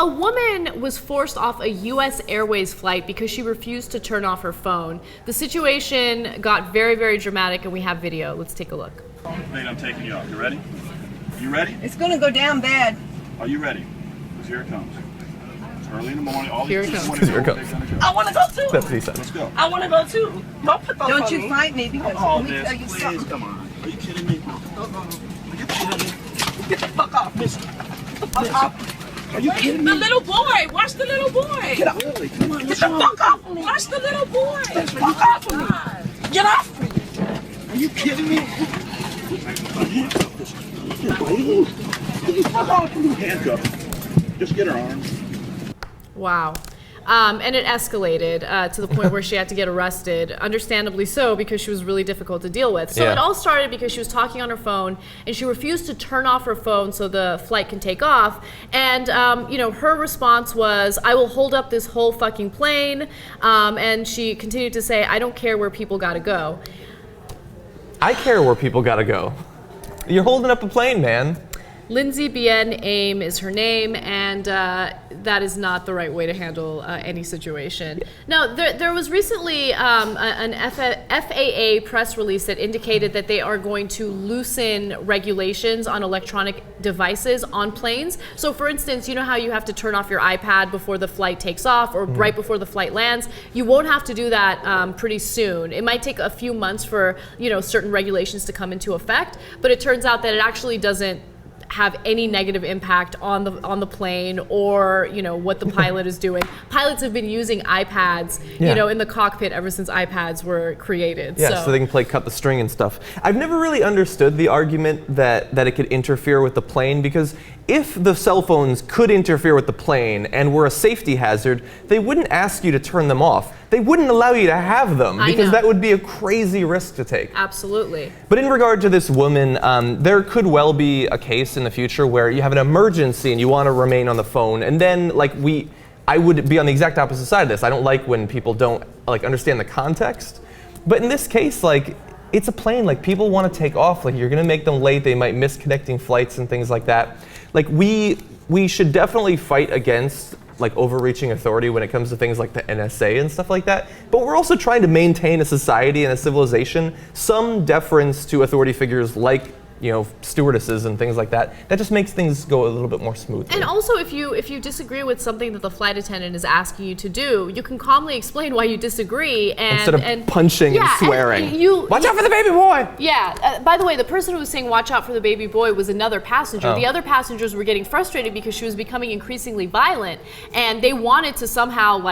A woman was forced off a U.S. Airways flight because she refused to turn off her phone. The situation got very, very dramatic, and we have video. Let's take a look. Wait, I'm taking you off. You ready? You ready? It's gonna go down bad. Are you ready? Because here it comes. It's early in the morning. All Here these it people comes. want to go. Here it They're gonna go. I want to go too. That's what he said. Let's go. I want to go too. Don't put those Don't on you me. fight me because Oh, let me this, tell you please, something. come on. Are you kidding me? Are you kidding me? Get the fuck off. Listen, Get the fuck off. are you kidding The me? little boy. Watch the little boy. Get out. Really? Come on, Get what's the wrong? fuck off of me. Watch the little boy. Get the fuck off of me. Get off me. Are you kidding me? Handcuff this. Get the fuck off of me. Handcuff. Just get her arms. Wow. And it escalated to the point where she had to get arrested, understandably so, because she was really difficult to deal with. So Yeah. it all started because she was talking on her phone, and she refused to turn off her phone so the flight can take off. And, her response was, I will hold up this whole fucking plane. And she continued to say, I don't care where people gotta go. I care where people gotta go. You're holding up a plane, man. Lindsay Bien-Aime is her name, and that is not the right way to handle any situation. Now, there was recently an FAA press release that indicated that they are going to loosen regulations on electronic devices on planes. So, for instance, you know how you have to turn off your iPad before the flight takes off or right before the flight lands? You won't have to do that pretty soon. It might take a few months for certain regulations to come into effect, but it turns out that it actually doesn't have any negative impact on the plane or what the pilot is doing. Pilots have been using iPads in the cockpit ever since iPads were created. Yeah, so they can play cut the string and stuff. I've never really understood the argument that it could interfere with the plane, because if the cell phones could interfere with the plane and were a safety hazard, they wouldn't ask you to turn them off. They wouldn't allow you to have them, because that would be a crazy risk to take. Absolutely. But in regard to this woman, there could well be a case in the future where you have an emergency and you want to remain on the phone, and then I would be on the exact opposite side of this. I don't like when people don't understand the context. But in this case, it's a plane. People want to take off. You're going to make them late. They might miss connecting flights and things like that. We should definitely fight against overreaching authority when it comes to things like the NSA and stuff like that. But we're also trying to maintain a society and a civilization, some deference to authority figures like stewardesses and things like that. That just makes things go a little bit more smoothly. And also, if you disagree with something that the flight attendant is asking you to do, you can calmly explain why you disagree instead of punching and swearing. Watch out for the baby boy! Yeah. By the way, the person who was saying "watch out for the baby boy" was another passenger. Oh. The other passengers were getting frustrated because she was becoming increasingly violent, and they wanted to somehow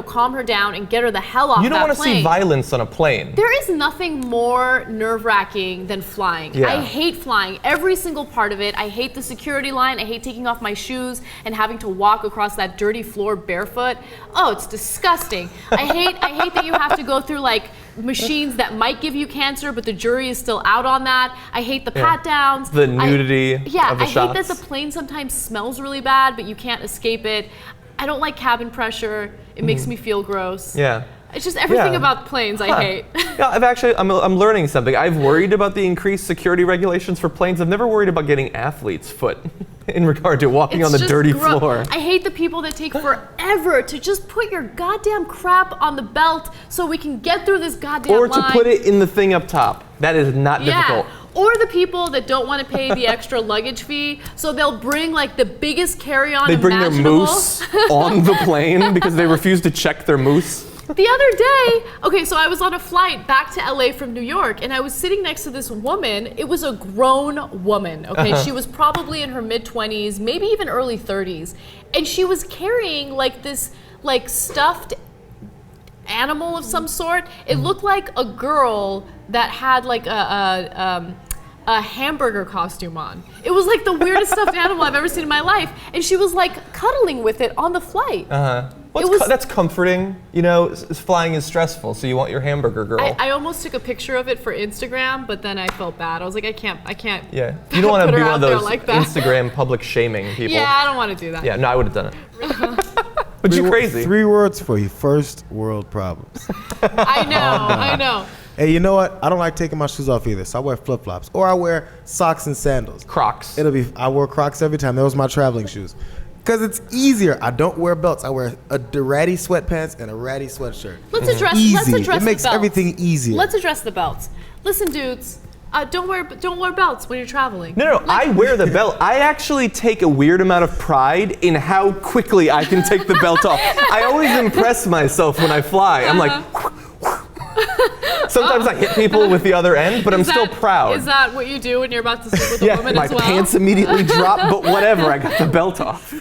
calm her down and get her the hell off that plane. You don't want to see violence on a plane. There is nothing more nerve-wracking than flying. Yeah. I hate flying, every single part of it. I hate the security line. I hate taking off my shoes and having to walk across that dirty floor barefoot. Oh, it's disgusting. I hate that you have to go through machines that might give you cancer, but the jury is still out on that. I hate the pat downs. The nudity of the shots. I hate that the plane sometimes smells really bad, but you can't escape it. I don't like cabin pressure. It makes me feel gross. Yeah. It's just everything about planes I hate. Yeah, I'm learning something. I've worried about the increased security regulations for planes. I've never worried about getting athlete's foot in regard to walking on the dirty floor. I hate the people that take forever to just put your goddamn crap on the belt so we can get through this goddamn line. Or to put it in the thing up top. That is not difficult. Or the people that don't want to pay the extra luggage fee, so they'll bring the biggest carry-on They bring imaginable. their moose on the plane because they refuse to check their moose. The other day, so I was on a flight back to LA from New York, and I was sitting next to this woman. It was a grown woman, okay? She was probably in her mid-20s, maybe even early 30s, and she was carrying this stuffed animal of some sort. It looked like a girl that had a hamburger costume on. It was the weirdest stuffed animal I've ever seen in my life, and she was cuddling with it on the flight. That's comforting. Flying is stressful, so you want your hamburger girl. I almost took a picture of it for Instagram, but then I felt bad. I was like, I can't. Yeah, you don't want to be one of those like that. Instagram public shaming people. Yeah, I don't want to do that. Yeah, no, I would have done it. But you're crazy. 3 words for you: first world problems. I know. Hey, you know what? I don't like taking my shoes off either, so I wear flip-flops. Or I wear socks and sandals. Crocs. I wear Crocs every time. Those are my traveling shoes. Because it's easier. I don't wear belts. I wear the ratty sweatpants and a ratty sweatshirt. Let's address. Easy. Let's address It makes the belts. everything easier. Let's address the belts. Listen, dudes. Don't wear belts when you're traveling. No, I wear the belt. I actually take a weird amount of pride in how quickly I can take the belt off. I always impress myself when I fly. I'm like, sometimes I hit people with the other end, but I'm still proud. Is that what you do when you're about to sleep with a woman my as well? pants immediately drop, but whatever, I got the belt off.